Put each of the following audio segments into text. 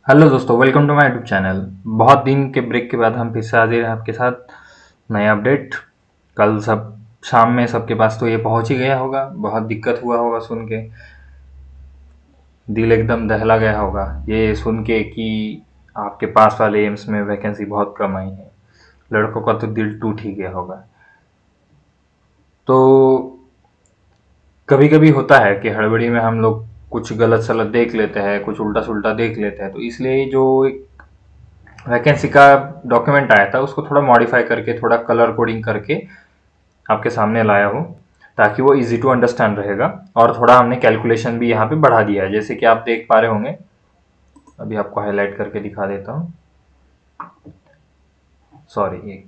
Hello दोस्तों, welcome to my YouTube channel. बहुत दिन के ब्रेक के बाद हम फिर से हाजिर हैं आपके साथ नया अपडेट। कल सब शाम में सबके पास तो ये पहुंच ही गया होगा, बहुत दिक्कत हुआ होगा सुन के, दिल एकदम दहला गया होगा ये सुन के कि आपके पास वाले एम्स में वैकेंसी बहुत कम आई है। लड़कों का तो दिल टूट ही गया होगा। तो कभी कभी होता है कि हड़बड़ी में हम लोग कुछ गलत सलत देख लेते हैं, कुछ उल्टा सुल्टा देख लेते हैं, तो इसलिए जो एक वैकेंसी का डॉक्यूमेंट आया था उसको थोड़ा मॉडिफाई करके, थोड़ा कलर कोडिंग करके आपके सामने लाया हूँ, ताकि वो इजी टू अंडरस्टैंड रहेगा। और थोड़ा हमने कैलकुलेशन भी यहाँ पे बढ़ा दिया है, जैसे कि आप देख पा रहे होंगे। अभी आपको हाईलाइट करके दिखा देता हूँ। सॉरी,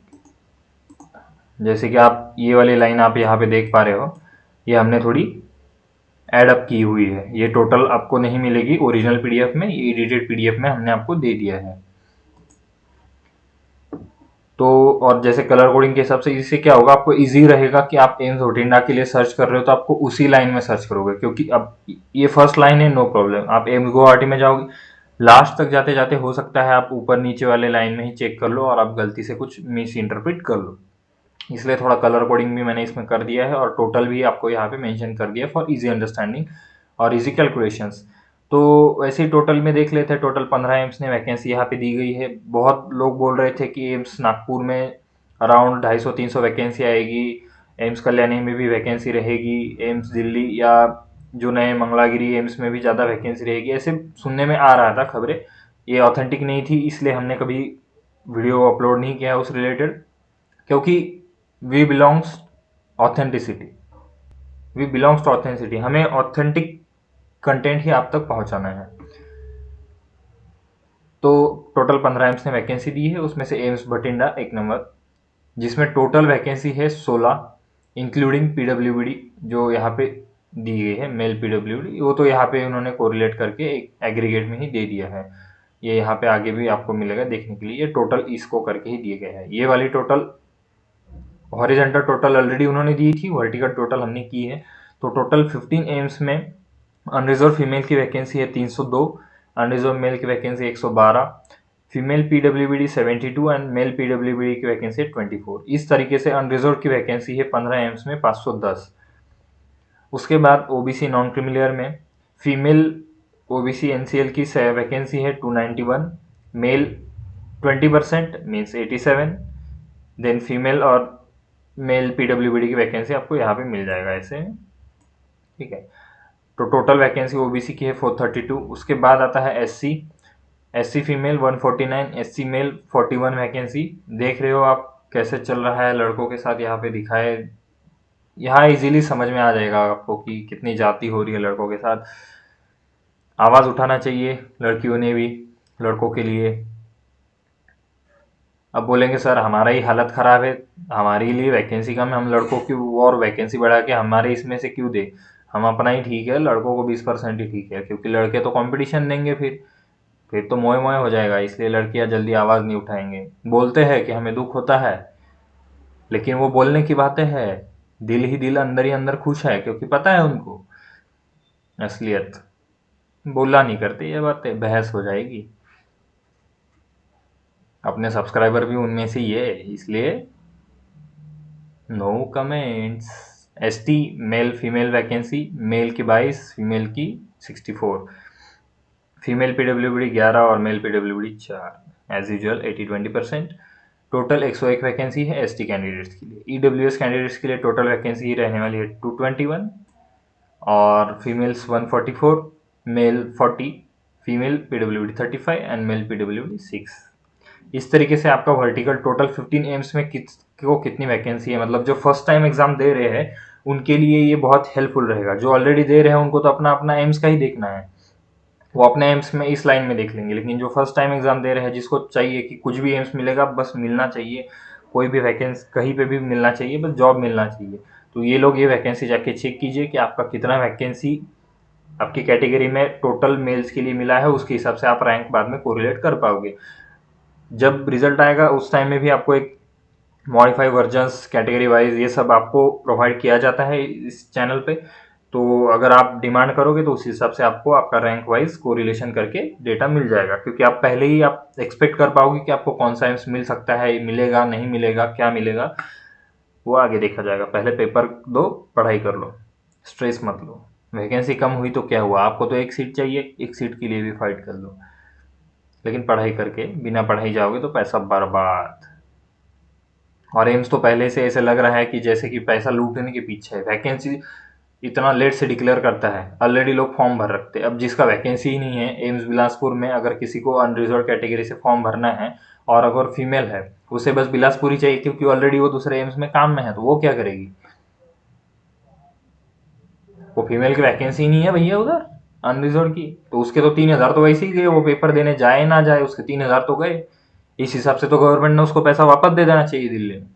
जैसे कि आप ये वाली लाइन आप यहाँ पे देख पा रहे हो, ये हमने थोड़ी एड अप की हुई है। ये टोटल आपको नहीं मिलेगी ओरिजिनल पीडीएफ में, ये एडिटेड पीडीएफ में हमने आपको दे दिया है। तो और जैसे कलर कोडिंग के हिसाब से इससे क्या होगा, आपको इजी रहेगा कि आप एम्स भटिंडा के लिए सर्च कर रहे हो तो आपको उसी लाइन में सर्च करोगे, क्योंकि अब ये फर्स्ट लाइन है, नो प्रॉब्लम। आप एम्स गुवाहाटी में जाओगे, लास्ट तक जाते जाते हो सकता है आप ऊपर नीचे वाले लाइन में ही चेक कर लो और आप गलती से कुछ मिस इंटरप्रेट कर लो। इसलिए थोड़ा कलर कोडिंग भी मैंने इसमें कर दिया है और टोटल भी आपको यहाँ पे मेंशन कर दिया फॉर इजी अंडरस्टैंडिंग और इजी कैलकुलेशंस। तो वैसे ही टोटल में देख लेते हैं, टोटल 15 एम्स ने वैकेंसी यहाँ पे दी गई है। बहुत लोग बोल रहे थे कि एम्स नागपुर में अराउंड 250-300 वैकेंसी आएगी, एम्स कल्याणी में भी वैकेंसी रहेगी, एम्स दिल्ली या जो नए मंगलागिरी एम्स में भी ज़्यादा वैकेंसी रहेगी, ऐसे सुनने में आ रहा था खबरें। ये ऑथेंटिक नहीं थी, इसलिए हमने कभी वीडियो अपलोड नहीं किया उस रिलेटेड, क्योंकि we belongs authenticity, we belongs to authenticity, हमें ऑथेंटिक कंटेंट ही आप तक पहुंचाना है। तो टोटल 15 एम्स ने वैकेंसी दी है, उसमें से एम्स भटिंडा एक नंबर, जिसमें टोटल वैकेंसी है 16, इंक्लूडिंग पीडब्ल्यूडी जो यहाँ पे दी गई है, मेल पीडब्ल्यूडी, वो तो यहाँ पे उन्होंने कोरिलेट करके एक एग्रीगेट में ही दे दिया है। ये यहाँ पे आगे भी आपको मिलेगा देखने के लिए, ये टोटल इसको करके ही दिए गए हैं। ये वाली टोटल हॉरिजेंटल टोटल ऑलरेडी उन्होंने दी थी, वर्टिकल टोटल हमने की है। तो टोटल 15 एम्स में अनरिजर्व फीमेल की वैकेंसी है 302, अनरिजर्व मेल की vacancy 112, female PWBD 72 and male PWBD की वैकेंसी है 24। इस तरीके से अनरिजर्व की वैकेंसी है 15 एम्स में 510। उसके बाद ओबीसी नॉन क्रिमिलियर में फीमेल ओबीसी एनसीएल की वैकेंसी है 291, मेल 20% मीन्स 87, देन फीमेल और मेल पीडब्ल्यूबीडी की वैकेंसी आपको यहाँ पे मिल जाएगा ऐसे। ठीक है, तो टोटल वैकेंसी ओबीसी की है 432। उसके बाद आता है SC, SC female 149, SC male 41 vacancy. देख रहे हो आप कैसे चल रहा है लड़कों के साथ, यहाँ पे दिखाए, यहाँ इजीली समझ में आ जाएगा आपको कि कितनी जाति हो रही है लड़कों के साथ। आवाज़ उठाना चाहिए लड़कियों ने भी लड़कों के लिए। अब बोलेंगे सर हमारा ही हालत ख़राब है, हमारे लिए वैकेंसी कम है, हम लड़कों की और वैकेंसी बढ़ा के हमारे इसमें से क्यों दे, हम अपना ही ठीक है, लड़कों को 20% ही ठीक है, क्योंकि लड़के तो कंपटीशन देंगे, फिर तो मोए मोए हो जाएगा, इसलिए लड़कियां जल्दी आवाज़ नहीं उठाएंगे। बोलते हैं कि हमें दुख होता है, लेकिन वो बोलने की बातें हैं, दिल ही दिल अंदर ही अंदर खुश है, क्योंकि पता है उनको असलियत। बोला नहीं करते ये बातें, बहस हो जाएगी। अपने सब्सक्राइबर भी उनमें से ही है, इसलिए no comments. ST male female vacancy, male की 22, फीमेल की 64, फीमेल पीडब्ल्यूबीडी 11 और male PWBD 4, as usual 80-20%। Total 101 vacancy है एसटी कैंडिडेट्स के लिए। ईडब्ल्यूएस कैंडिडेट्स के लिए टोटल वैकेंसी ही रहने वाली है 221 और females 144, male 40, female PWBD 35 and male PWBD 6। इस तरीके से आपका वर्टिकल टोटल 15 एम्स में को कितनी वैकेंसी है, मतलब जो फर्स्ट टाइम एग्जाम दे रहे हैं उनके लिए ये बहुत हेल्पफुल रहेगा। जो ऑलरेडी दे रहे हैं उनको तो अपना अपना एम्स का ही देखना है, वो अपने एम्स में इस लाइन में देख लेंगे, लेकिन जो फर्स्ट टाइम एग्जाम दे रहे हैं जिसको चाहिए कि कुछ भी एम्स मिलेगा, बस मिलना चाहिए, कोई भी वैकेंसी कहीं पे भी मिलना चाहिए, बस जॉब मिलना चाहिए, तो ये लोग ये वैकेंसी जाके चेक कीजिए कि आपका कितना वैकेंसी आपकी कैटेगरी में टोटल मेल्स के लिए मिला है, उसके हिसाब से आप रैंक बाद में कोरिलेट कर पाओगे। जब रिजल्ट आएगा उस टाइम में भी आपको एक मॉडिफाई वर्जन्स कैटेगरी वाइज ये सब आपको प्रोवाइड किया जाता है इस चैनल पे। तो अगर आप डिमांड करोगे तो उस हिसाब से आपको आपका रैंक वाइज कोरिलेशन करके डेटा मिल जाएगा, क्योंकि आप पहले ही आप एक्सपेक्ट कर पाओगे कि आपको कौन सा एम्स मिल सकता है, मिलेगा नहीं मिलेगा, क्या मिलेगा, वो आगे देखा जाएगा। पहले पेपर दो, पढ़ाई कर लो, स्ट्रेस मत लो। वैकेंसी कम हुई तो क्या हुआ, आपको तो एक सीट चाहिए, एक सीट के लिए भी फाइट कर लो, लेकिन पढ़ाई करके बिना पढ़ाई जाओगे तो पैसा बर्बाद। और एम्स तो पहले से ऐसे लग रहा है कि जैसे कि पैसा लूटने के पीछे है। वैकेंसी इतना लेट से डिक्लेयर करता है, ऑलरेडी लोग फॉर्म भर रखते हैं। अब जिसका वैकेंसी ही नहीं है एम्स बिलासपुर में, अगर किसी को अनरिजर्व कैटेगरी से फॉर्म भरना है और अगर फीमेल है, उसे बस बिलासपुर ही चाहिए क्योंकि ऑलरेडी वो दूसरे एम्स में काम में है, तो वो क्या करेगी? वो फीमेल की वैकेंसी नहीं है भैया उधर अनरिजर्व की, तो उसके तो 3,000 तो वैसे ही गए, वो पेपर देने जाए ना जाए उसके 3,000 तो गए। इस हिसाब से तो गवर्नमेंट ने उसको पैसा वापस दे देना चाहिए दिल्ली में,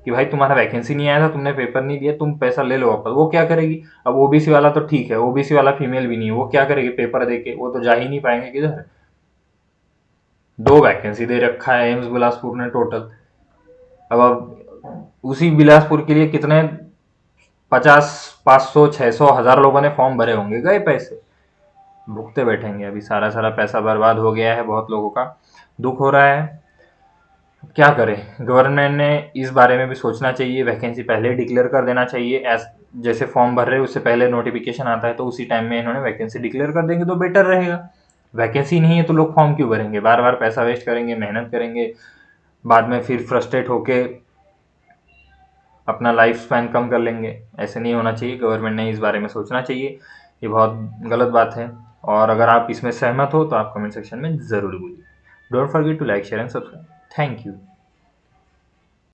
कि भाई तुम्हारा वैकेंसी नहीं आया था, तुमने पेपर नहीं दिया, तुम पैसा ले लो वापस। वो क्या करेगी? अब ओबीसी वाला तो ठीक है, ओबीसी वाला फीमेल भी नहीं है, वो क्या करेगी पेपर दे के? वो तो जा ही नहीं पाएंगे किधर। 2 वैकेंसी दे रखा है एम्स बिलासपुर ने टोटल। अब उसी बिलासपुर के लिए कितने 50, 500, 600, 1,000 लोगों ने फॉर्म भरे होंगे, गए पैसे, भुगते बैठेंगे। अभी सारा सारा पैसा बर्बाद हो गया है, बहुत लोगों का दुख हो रहा है। क्या करें, गवर्नमेंट ने इस बारे में भी सोचना चाहिए, वैकेंसी पहले डिक्लेयर कर देना चाहिए। जैसे फॉर्म भर रहे हैं उससे पहले नोटिफिकेशन आता है तो उसी टाइम में इन्होंने वैकेंसी डिक्लेयर कर देंगे तो बेटर रहेगा। वैकेंसी नहीं है तो लोग फॉर्म क्यों भरेंगे, बार बार पैसा वेस्ट करेंगे, मेहनत करेंगे, बाद में फिर फ्रस्ट्रेट होके अपना लाइफ स्पैन कम कर लेंगे। ऐसे नहीं होना चाहिए, गवर्नमेंट ने इस बारे में सोचना चाहिए, ये बहुत गलत बात है। और अगर आप इसमें सहमत हो तो आप कमेंट सेक्शन में ज़रूर बोलिए। Don't forget to like share and subscribe. Thank you.